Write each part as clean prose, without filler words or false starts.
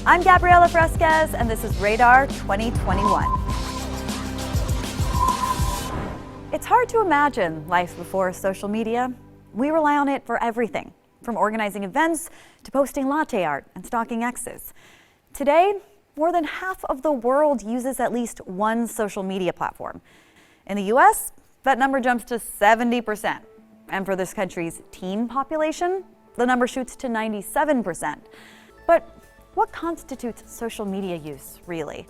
I'm Gabriela Fresquez, and this is Radar 2021. It's hard to imagine life before social media. We rely on it for everything, from organizing events to posting latte art and stalking exes. Today, more than half of the world uses at least one social media platform. In the US, that number jumps to 70%. And for this country's teen population, the number shoots to 97%. But what constitutes social media use, really?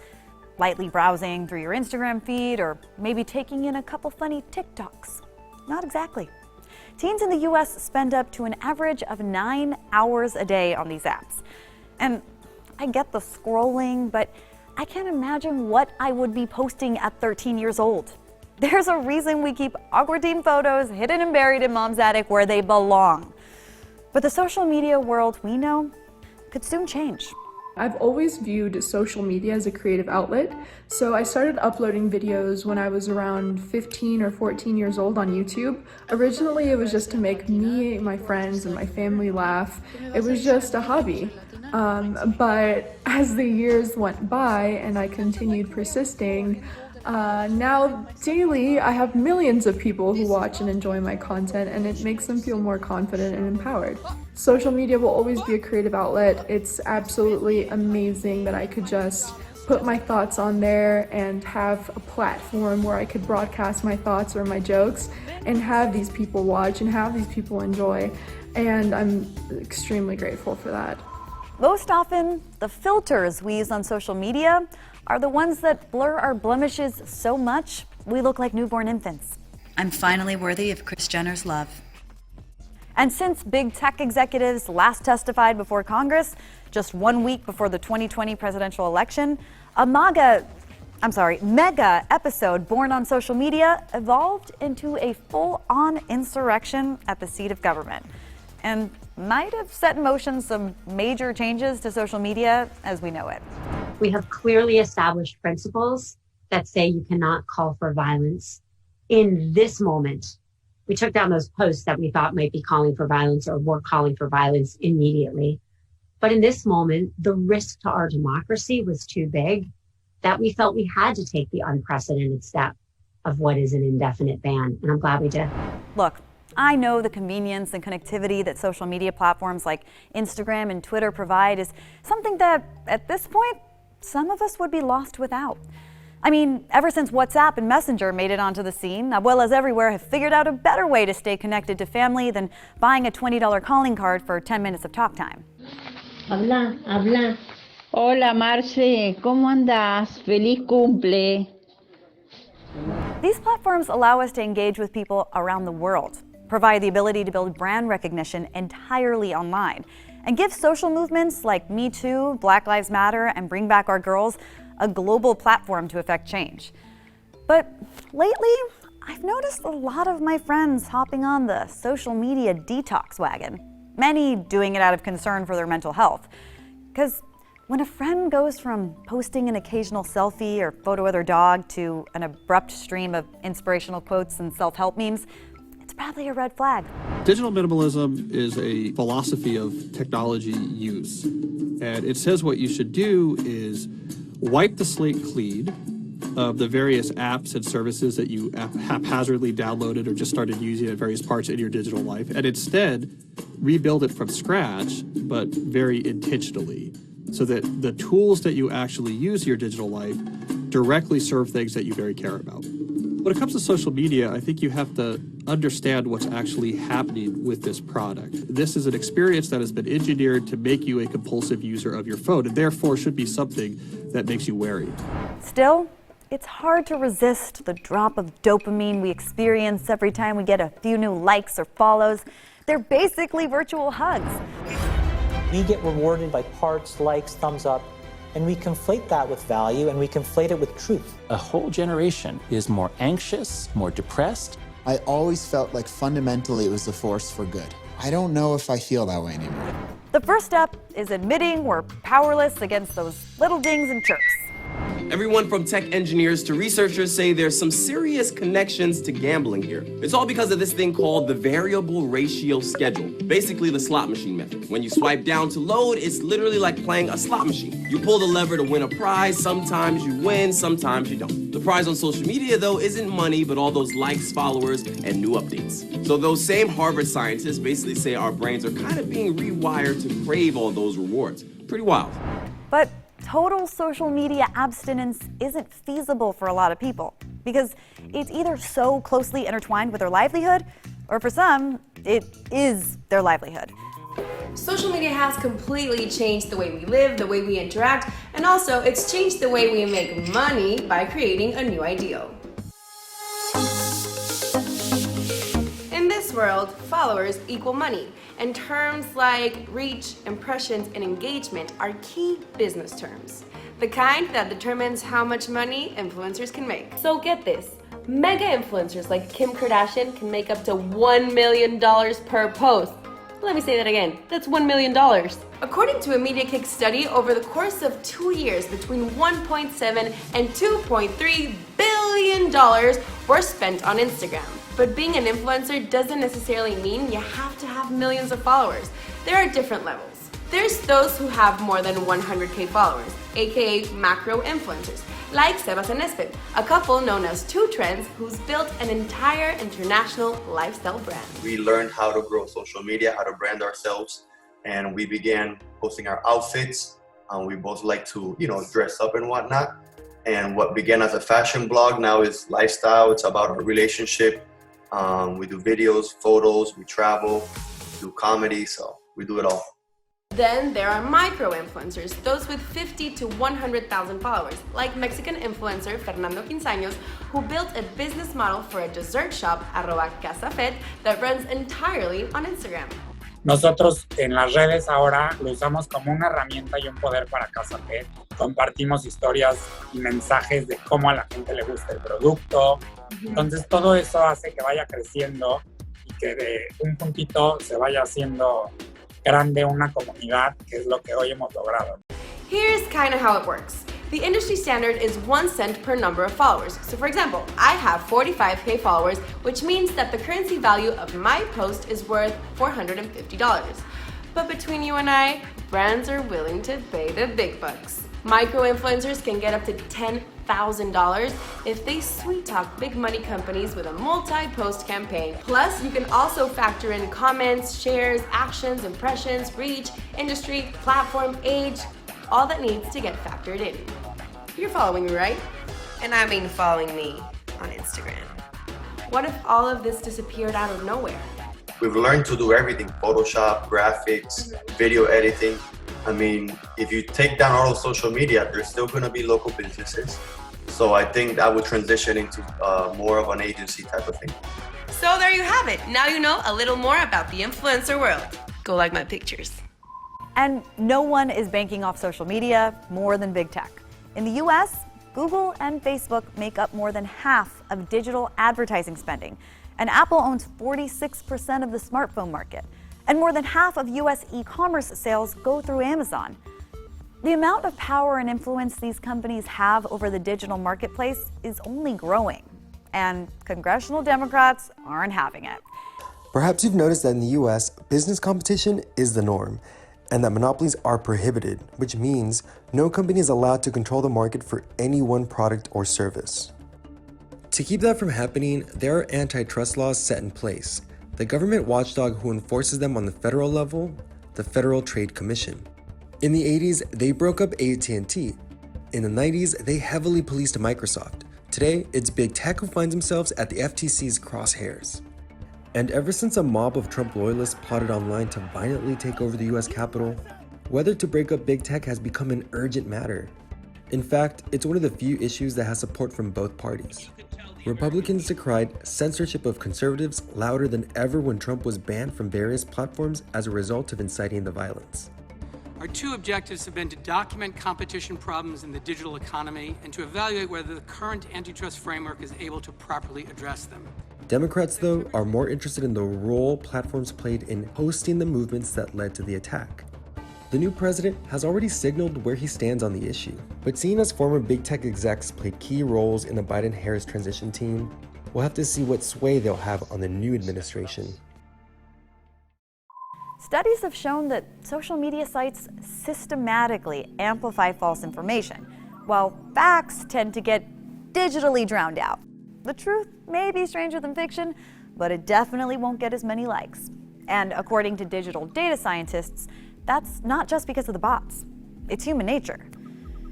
Lightly browsing through your Instagram feed, or maybe taking in a couple funny TikToks? Not exactly. Teens in the US spend up to an average of 9 hours a day on these apps. And I get the scrolling, but I can't imagine what I would be posting at 13 years old. There's a reason we keep awkward teen photos hidden and buried in mom's attic where they belong. But the social media world we know could soon change. I've always viewed social media as a creative outlet, so I started uploading videos when I was around 15 or 14 years old on YouTube. Originally, it was just to make me, my friends, and my family laugh. It was just a hobby. But as the years went by and I continued persisting, now daily I have millions of people who watch and enjoy my content, and it makes them feel more confident and empowered. Social media will always be a creative outlet. It's absolutely amazing that I could just put my thoughts on there and have a platform where I could broadcast my thoughts or my jokes and have these people watch and have these people enjoy, and I'm extremely grateful for that. Most often, the filters we use on social media are the ones that blur our blemishes so much we look like newborn infants. I'm finally worthy of Kris Jenner's love. And since big tech executives last testified before Congress, just 1 week before the 2020 presidential election, a mega episode born on social media evolved into a full-on insurrection at the seat of government, and might have set in motion some major changes to social media as we know it. We have clearly established principles that say you cannot call for violence. In this moment, we took down those posts that we thought might be calling for violence or were calling for violence immediately. But in this moment, the risk to our democracy was too big that we felt we had to take the unprecedented step of what is an indefinite ban. And I'm glad we did. Look, I know the convenience and connectivity that social media platforms like Instagram and Twitter provide is something that, at this point, some of us would be lost without. I mean, ever since WhatsApp and Messenger made it onto the scene, abuelas everywhere have figured out a better way to stay connected to family than buying a $20 calling card for 10 minutes of talk time. Habla. Hola, Marce, ¿cómo andas? Feliz cumple. These platforms allow us to engage with people around the world, provide the ability to build brand recognition entirely online, and give social movements like Me Too, Black Lives Matter, and Bring Back Our Girls a global platform to affect change. But lately, I've noticed a lot of my friends hopping on the social media detox wagon, many doing it out of concern for their mental health. Because when a friend goes from posting an occasional selfie or photo of their dog to an abrupt stream of inspirational quotes and self-help memes, it's probably a red flag. Digital minimalism is a philosophy of technology use. And it says what you should do is wipe the slate clean of the various apps and services that you haphazardly downloaded or just started using at various parts in your digital life, and instead rebuild it from scratch, but very intentionally, so that the tools that you actually use in your digital life directly serve things that you very care about. When it comes to social media, I think you have to understand what's actually happening with this product. This is an experience that has been engineered to make you a compulsive user of your phone, and therefore should be something that makes you wary. Still, it's hard to resist the drop of dopamine we experience every time we get a few new likes or follows. They're basically virtual hugs. We get rewarded by hearts, likes, thumbs up, and we conflate that with value, and we conflate it with truth. A whole generation is more anxious, more depressed. I always felt like fundamentally it was a force for good. I don't know if I feel that way anymore. The first step is admitting we're powerless against those little dings and chirps. Everyone from tech engineers to researchers say there's some serious connections to gambling here. It's all because of this thing called the variable ratio schedule, basically the slot machine method. When you swipe down to load, it's literally like playing a slot machine. You pull the lever to win a prize, sometimes you win, sometimes you don't. The prize on social media, though, isn't money, but all those likes, followers, and new updates. So those same Harvard scientists basically say our brains are kind of being rewired to crave all those rewards. Pretty wild. But total social media abstinence isn't feasible for a lot of people because it's either so closely intertwined with their livelihood, or for some, it is their livelihood. Social media has completely changed the way we live, the way we interact, and also it's changed the way we make money by creating a new ideal. In this world, followers equal money, and terms like reach, impressions, and engagement are key business terms, the kind that determines how much money influencers can make. So get this, mega influencers like Kim Kardashian can make up to $1 million per post. Let me say that again, that's $1 million. According to a MediaKick study, over the course of 2 years, between $1.7 and $2.3 billion were spent on Instagram. But being an influencer doesn't necessarily mean you have to have millions of followers. There are different levels. There's those who have more than 100K followers, aka macro influencers, like Sebas and Espen, a couple known as Two Trends who's built an entire international lifestyle brand. We learned how to grow social media, how to brand ourselves, and we began posting our outfits. We both like to, dress up and whatnot. And what began as a fashion blog now is lifestyle. It's about our relationship. We do videos, photos, we travel, do comedy, so we do it all. Then there are micro-influencers, those with 50 to 100,000 followers, like Mexican influencer Fernando Quinzaños, who built a business model for a dessert shop, @CasaFet, that runs entirely on Instagram. Nosotros en las redes ahora lo usamos como una herramienta y un poder para CasaFet. Compartimos historias y mensajes de cómo a la gente le gusta el producto. Entonces todo eso hace que vaya creciendo y que de un puntito se vaya haciendo grande una comunidad, que es lo que hoy hemos logrado. Here's kind of how it works. The industry standard is 1 cent per number of followers. So for example, I have 45K followers, which means that the currency value of my post is worth $450. But between you and I, brands are willing to pay the big bucks. Micro-influencers can get up to $10,000 if they sweet-talk big money companies with a multi-post campaign. Plus, you can also factor in comments, shares, actions, impressions, reach, industry, platform, age, all that needs to get factored in. You're following me, right? And I mean following me on Instagram. What if all of this disappeared out of nowhere? We've learned to do everything, Photoshop, graphics, video editing. I mean, if you take down all of social media, there's still going to be local businesses. So I think that would transition into more of an agency type of thing. So there you have it. Now you know a little more about the influencer world. Go like my pictures. And no one is banking off social media more than big tech. In the US, Google and Facebook make up more than half of digital advertising spending. And Apple owns 46% of the smartphone market. And more than half of US e-commerce sales go through Amazon. The amount of power and influence these companies have over the digital marketplace is only growing. And congressional Democrats aren't having it. Perhaps you've noticed that in the US, business competition is the norm, and that monopolies are prohibited, which means no company is allowed to control the market for any one product or service. To keep that from happening, there are antitrust laws set in place. The government watchdog who enforces them on the federal level, the Federal Trade Commission. In the 80s, they broke up AT&T. In the 90s, they heavily policed Microsoft. Today, it's big tech who finds themselves at the FTC's crosshairs. And ever since a mob of Trump loyalists plotted online to violently take over the US Capitol, whether to break up big tech has become an urgent matter. In fact, it's one of the few issues that has support from both parties. Republicans decried censorship of conservatives louder than ever when Trump was banned from various platforms as a result of inciting the violence. Our two objectives have been to document competition problems in the digital economy and to evaluate whether the current antitrust framework is able to properly address them. Democrats, though, are more interested in the role platforms played in hosting the movements that led to the attack. The new president has already signaled where he stands on the issue, but seeing as former big tech execs played key roles in the Biden-Harris transition team, we'll have to see what sway they'll have on the new administration. Studies have shown that social media sites systematically amplify false information, while facts tend to get digitally drowned out. The truth may be stranger than fiction, but it definitely won't get as many likes. And according to digital data scientists, that's not just because of the bots. It's human nature.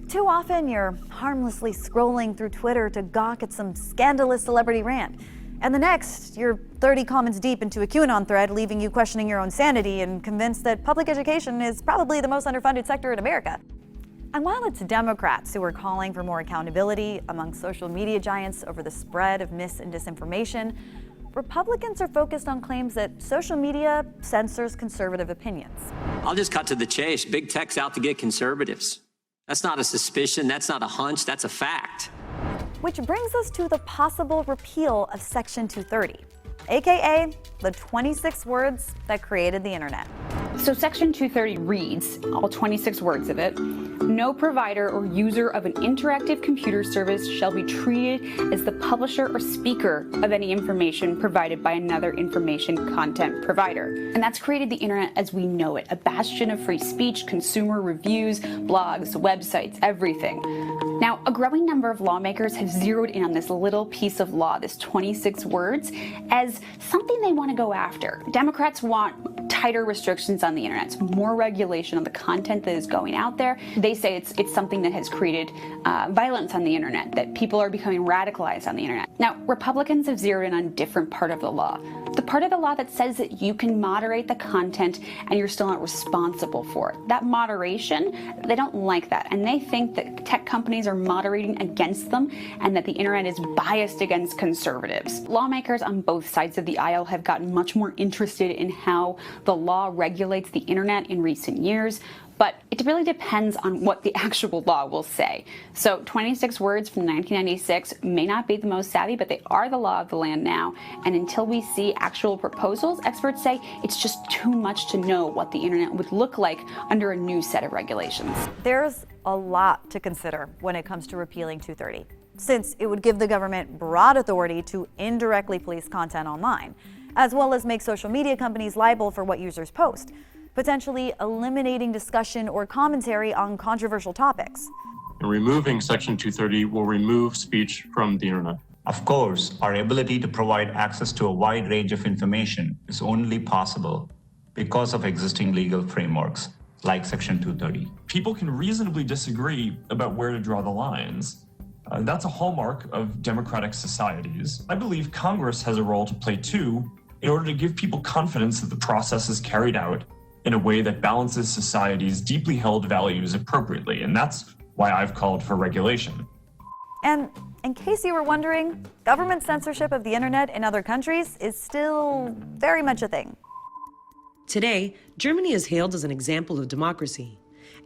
Too often, you're harmlessly scrolling through Twitter to gawk at some scandalous celebrity rant. And the next, you're 30 comments deep into a QAnon thread, leaving you questioning your own sanity and convinced that public education is probably the most underfunded sector in America. And while it's Democrats who are calling for more accountability among social media giants over the spread of mis and disinformation, Republicans are focused on claims that social media censors conservative opinions. I'll just cut to the chase. Big tech's out to get conservatives. That's not a suspicion, that's not a hunch, that's a fact. Which brings us to the possible repeal of Section 230, aka the 26 words that created the internet. So Section 230 reads, all 26 words of it, no provider or user of an interactive computer service shall be treated as the publisher or speaker of any information provided by another information content provider. And that's created the internet as we know it, a bastion of free speech, consumer reviews, blogs, websites, everything. Now, a growing number of lawmakers have zeroed in on this little piece of law, this 26 words, as something they want to go after. Democrats want tighter restrictions on the internet, more regulation on the content that is going out there. They say it's something that has created violence on the internet, that people are becoming radicalized on the internet. Now, Republicans have zeroed in on a different part of the law. The part of the law that says that you can moderate the content and you're still not responsible for it. That moderation, they don't like that. And they think that tech companies are moderating against them and that the internet is biased against conservatives. Lawmakers on both sides of the aisle have gotten much more interested in how the law regulates the internet in recent years. But it really depends on what the actual law will say. So 26 words from 1996 may not be the most savvy, but they are the law of the land now. And until we see actual proposals, experts say it's just too much to know what the internet would look like under a new set of regulations. There's a lot to consider when it comes to repealing 230, since it would give the government broad authority to indirectly police content online, as well as make social media companies liable for what users post, potentially eliminating discussion or commentary on controversial topics. And removing Section 230 will remove speech from the internet. Of course, our ability to provide access to a wide range of information is only possible because of existing legal frameworks like Section 230. People can reasonably disagree about where to draw the lines. That's a hallmark of democratic societies. I believe Congress has a role to play too, in order to give people confidence that the process is carried out in a way that balances society's deeply held values appropriately. And that's why I've called for regulation. And in case you were wondering, government censorship of the internet in other countries is still very much a thing. Today, Germany is hailed as an example of democracy.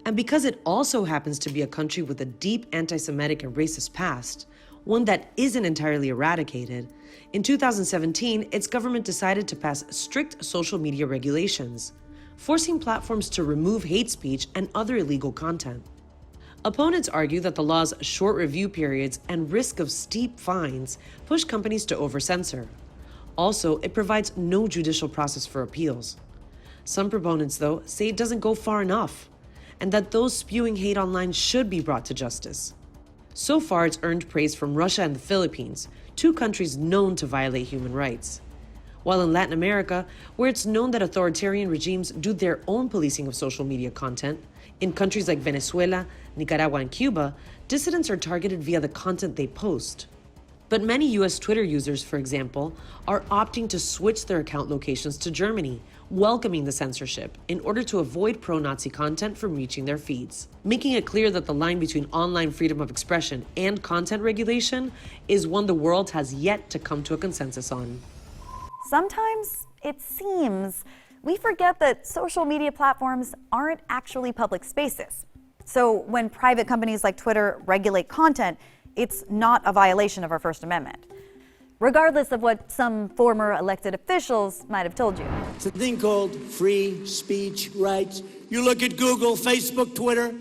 And because it also happens to be a country with a deep anti-Semitic and racist past, one that isn't entirely eradicated, in 2017, its government decided to pass strict social media regulations, forcing platforms to remove hate speech and other illegal content. Opponents argue that the law's short review periods and risk of steep fines push companies to over-censor. Also, it provides no judicial process for appeals. Some proponents, though, say it doesn't go far enough, and that those spewing hate online should be brought to justice. So far, it's earned praise from Russia and the Philippines, two countries known to violate human rights. While in Latin America, where it's known that authoritarian regimes do their own policing of social media content, in countries like Venezuela, Nicaragua, and Cuba, dissidents are targeted via the content they post. But many US Twitter users, for example, are opting to switch their account locations to Germany, welcoming the censorship in order to avoid pro-Nazi content from reaching their feeds, making it clear that the line between online freedom of expression and content regulation is one the world has yet to come to a consensus on. Sometimes it seems we forget that social media platforms aren't actually public spaces. So when private companies like Twitter regulate content, it's not a violation of our First Amendment. regardless of what some former elected officials might have told you. It's a thing called free speech rights. You look at Google, Facebook, Twitter,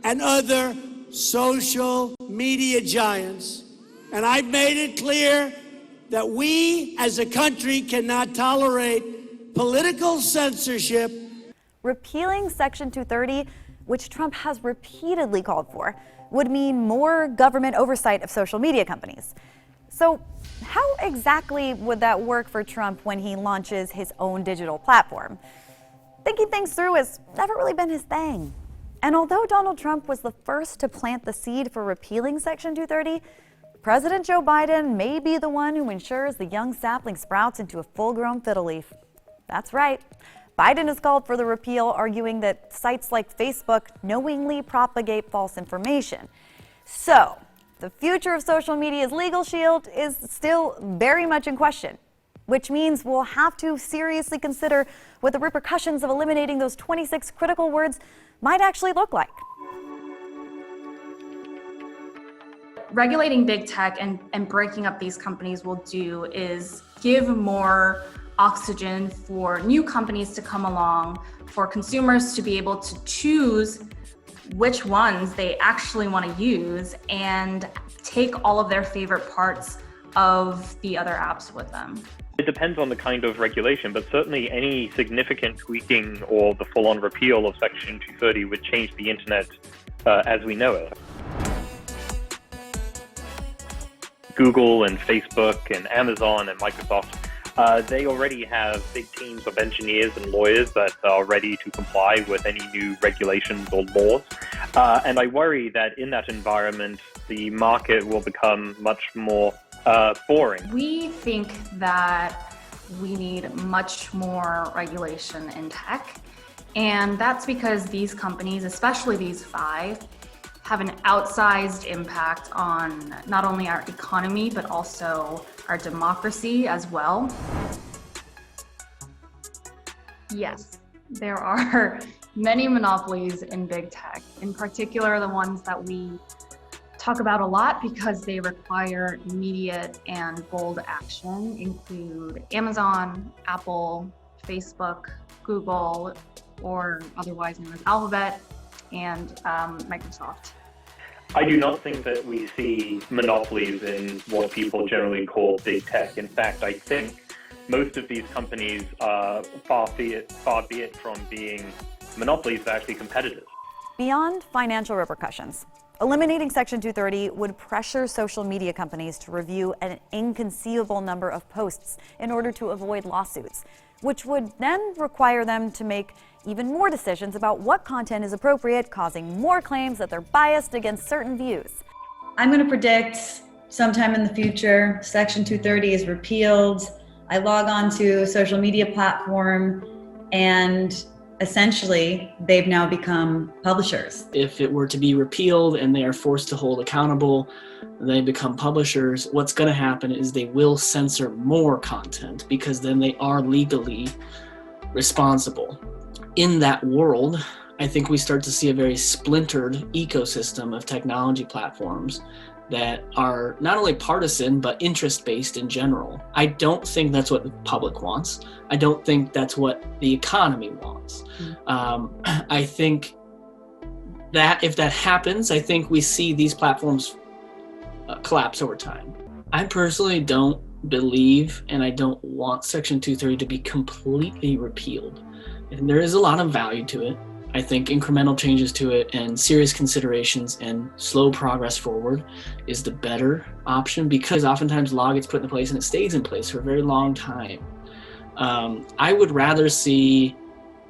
and other social media giants, and I've made it clear that we as a country cannot tolerate political censorship. Repealing Section 230, which Trump has repeatedly called for, would mean more government oversight of social media companies. So how exactly would that work for Trump when he launches his own digital platform? Thinking things through has never really been his thing. And although Donald Trump was the first to plant the seed for repealing Section 230, President Joe Biden may be the one who ensures the young sapling sprouts into a full-grown fiddle leaf. That's right. Biden has called for the repeal, arguing that sites like Facebook knowingly propagate false information. So, the future of social media's legal shield is still very much in question, which means we'll have to seriously consider what the repercussions of eliminating those 26 critical words might actually look like. Regulating big tech and breaking up these companies will do is give more oxygen for new companies to come along, for consumers to be able to choose which ones they actually want to use and take all of their favorite parts of the other apps with them. It depends on the kind of regulation, but certainly any significant tweaking or the full-on repeal of Section 230 would change the internet as we know it. Google and Facebook and Amazon and Microsoft, they already have big teams of engineers and lawyers that are ready to comply with any new regulations or laws. And I worry that in that environment, the market will become much more boring. We think that we need much more regulation in tech. And that's because these companies, especially these 5, have an outsized impact on not only our economy, but also our democracy as well. Yes, there are many monopolies in big tech, in particular the ones that we talk about a lot because they require immediate and bold action, include Amazon, Apple, Facebook, Google, or otherwise known as Alphabet, and Microsoft. I do not think that we see monopolies in what people generally call big tech. In fact, I think most of these companies are far be it from being monopolies, they're actually competitive. Beyond financial repercussions, eliminating Section 230 would pressure social media companies to review an inconceivable number of posts in order to avoid lawsuits, which would then require them to make even more decisions about what content is appropriate, causing more claims that they're biased against certain views. I'm going to predict sometime in the future, Section 230 is repealed. I log on to a social media platform and essentially they've now become publishers. If it were to be repealed and they are forced to hold accountable, they become publishers, what's going to happen is they will censor more content because then they are legally responsible. In that world, I think we start to see a very splintered ecosystem of technology platforms that are not only partisan, but interest-based in general. I don't think that's what the public wants. I don't think that's what the economy wants. I think that if that happens, I think we see these platforms collapse over time. I personally don't believe and I don't want Section 230 to be completely repealed. And there is a lot of value to it. I think incremental changes to it and serious considerations and slow progress forward is the better option because oftentimes law gets put in place and it stays in place for a very long time. I would rather see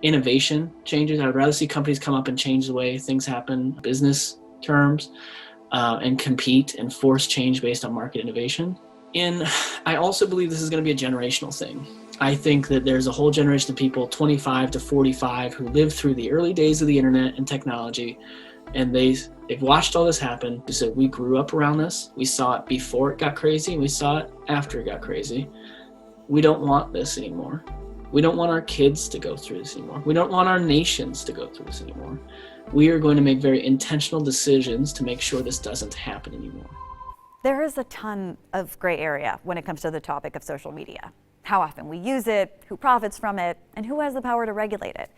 innovation changes. I would rather see companies come up and change the way things happen, business terms, and compete and force change based on market innovation. And I also believe this is going to be a generational thing. I think that there's a whole generation of people, 25 to 45, who lived through the early days of the internet and technology, and they've watched all this happen. So we grew up around this. We saw it before it got crazy, and we saw it after it got crazy. We don't want this anymore. We don't want our kids to go through this anymore. We don't want our nations to go through this anymore. We are going to make very intentional decisions to make sure this doesn't happen anymore. There is a ton of gray area when it comes to the topic of social media. How often we use it, who profits from it, and who has the power to regulate it.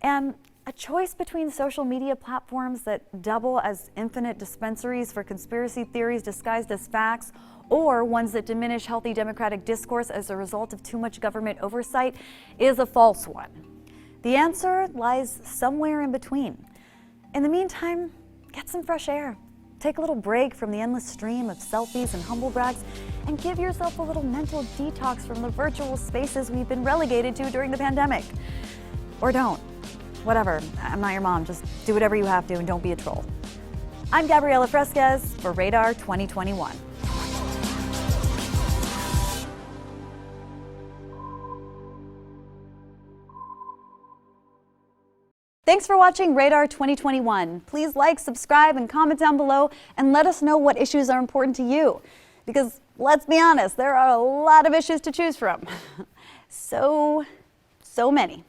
And a choice between social media platforms that double as infinite dispensaries for conspiracy theories disguised as facts, or ones that diminish healthy democratic discourse as a result of too much government oversight, is a false one. The answer lies somewhere in between. In the meantime, get some fresh air. Take a little break from the endless stream of selfies and humble brags, and give yourself a little mental detox from the virtual spaces we've been relegated to during the pandemic. Or don't. Whatever. I'm not your mom. Just do whatever you have to and don't be a troll. I'm Gabriela Fresquez for Radar 2021. Thanks for watching Radar 2021. Please like, subscribe, and comment down below and let us know what issues are important to you. Because let's be honest, there are a lot of issues to choose from. So many.